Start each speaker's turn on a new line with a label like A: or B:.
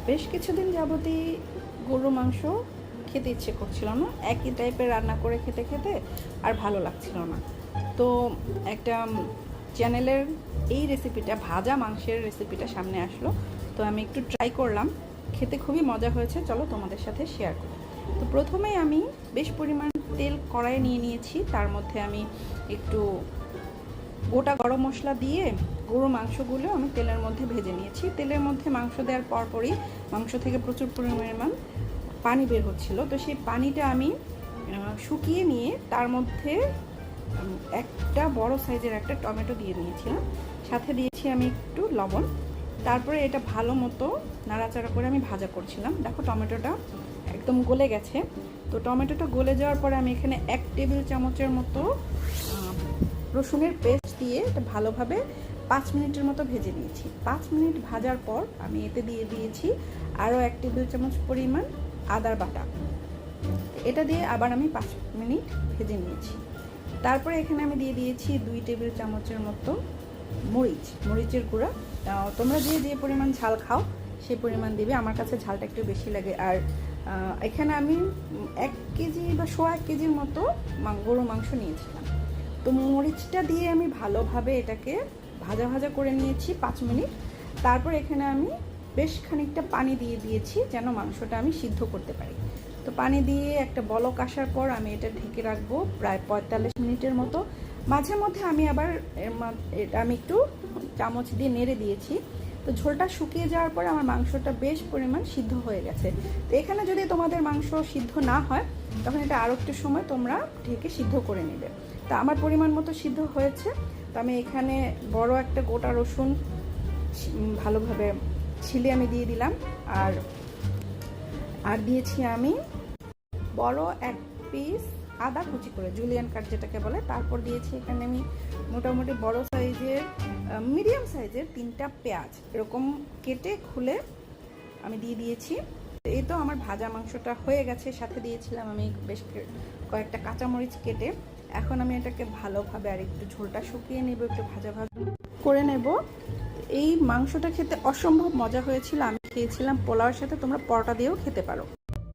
A: বেশ কিছুদিন যাবতই গরু মাংস খেতে ইচ্ছে করছিল না, একই টাইপের রান্না করে খেতে খেতে আর ভালো লাগছিল না। তো একটা চ্যানেলের এই রেসিপিটা, ভাজা মাংসের রেসিপিটা সামনে আসলো, তো আমি একটু ট্রাই করলাম। খেতে খুবই মজা হয়েছে, চলো তোমাদের সাথে শেয়ার করি। তো প্রথমেই আমি বেশ পরিমাণ তেল কড়াইয়ে নিয়ে নিয়েছি, তার মধ্যে আমি একটু গোটা গরম মশলা দিয়ে গরুর মাংসগুলো আমি তেলের মধ্যে ভেজে নিয়েছি। তেলের মধ্যে মাংস দেওয়ার পরপরই মাংস থেকে প্রচুর পরিমাণ পানি বের হচ্ছিল, তো সেই পানিটা আমি শুকিয়ে নিয়ে তার মধ্যে একটা বড় সাইজের একটা টমেটো দিয়ে দিয়েছিলাম, সাথে দিয়েছি আমি একটু লবণ। তারপরে এটা ভালো মতো নাড়াচাড়া করে আমি ভাজা করছিলাম। দেখো টমেটোটা একদম গলে গেছে। তো টমেটোটা গলে যাওয়ার পরে আমি এখানে 1 টেবিল চামচের মতো রসুনের পেস্ট দিয়ে এটা ভালোভাবে 5 মিনিটের মতো ভেজে নিয়েছি। 5 মিনিট ভাজার পর আমি এতে দিয়ে দিয়েছি আরও 1 টেবিল চামচ পরিমাণ আদার বাটা। এটা দিয়ে আবার আমি 5 মিনিট ভেজে নিয়েছি। তারপরে এখানে আমি দিয়ে দিয়েছি 2 টেবিল চামচের মতো মরিচের গুঁড়া। তোমরা যে পরিমাণ ঝাল খাও সেই পরিমাণ দিবে, আমার কাছে ঝালটা একটু বেশি লাগে। আর এখানে আমি 1 কেজি বা 1.5 কেজির মতো গরুর মাংস নিয়েছিলাম। তো মরিচটা দিয়ে আমি ভালোভাবে এটাকে ভাজা ভাজা করে নিয়েছি 5 মিনিট। তারপর এখানে আমি বেশ খানিকটা পানি দিয়ে দিয়েছি যেন মাংসটা আমি সিদ্ধ করতে পারি। তো পানি দিয়ে একটা বলক আসার পর আমি এটা ঢেকে রাখবো প্রায় 45 মিনিটের মতো। মাঝে মধ্যে আমি আবার আমি একটু চামচ দিয়ে নেড়ে দিয়েছি। তো ঝোলটা শুকিয়ে যাওয়ার পরে আমার মাংসটা বেশ পরিমাণ সিদ্ধ হয়ে গেছে। তো এখানে যদি তোমাদের মাংস সিদ্ধ না হয় তখন এটা আরও একটু সময় তোমরা ঢেকে সিদ্ধ করে নেবে। তো আমার পরিমাণ মতো সিদ্ধ হয়েছে। তো আমি এখানে বড় একটা গোটা রসুন ভালোভাবে ছিলে আমি দিয়ে দিলাম। আর দিয়েছি আমি বড় 1 পিস আদা কুচি করে, জুলিয়ান কাট যেটাকে বলে। তারপর দিয়েছি এখানে আমি মোটামুটি বড় সাইজের মিডিয়াম সাইজের 3টা পেঁয়াজ এরকম কেটে খুলে আমি দিয়ে দিয়েছি। এই তো আমার ভাজা মাংসটা হয়ে গেছে। সাথে দিয়েছিলাম আমি বেশ কয়েকটা কাঁচামরিচ কেটে। এখন আমি এটাকে ভালোভাবে আর একটু ঝোলটা শুকিয়ে নেব, একটু ভাজা করে নেব। এই মাংসটা খেতে অসম্ভব মজা হয়েছিল। আমি খেয়েছিলাম পোলাওর সাথে, তোমরা পরোটা দিয়েও খেতে পারো।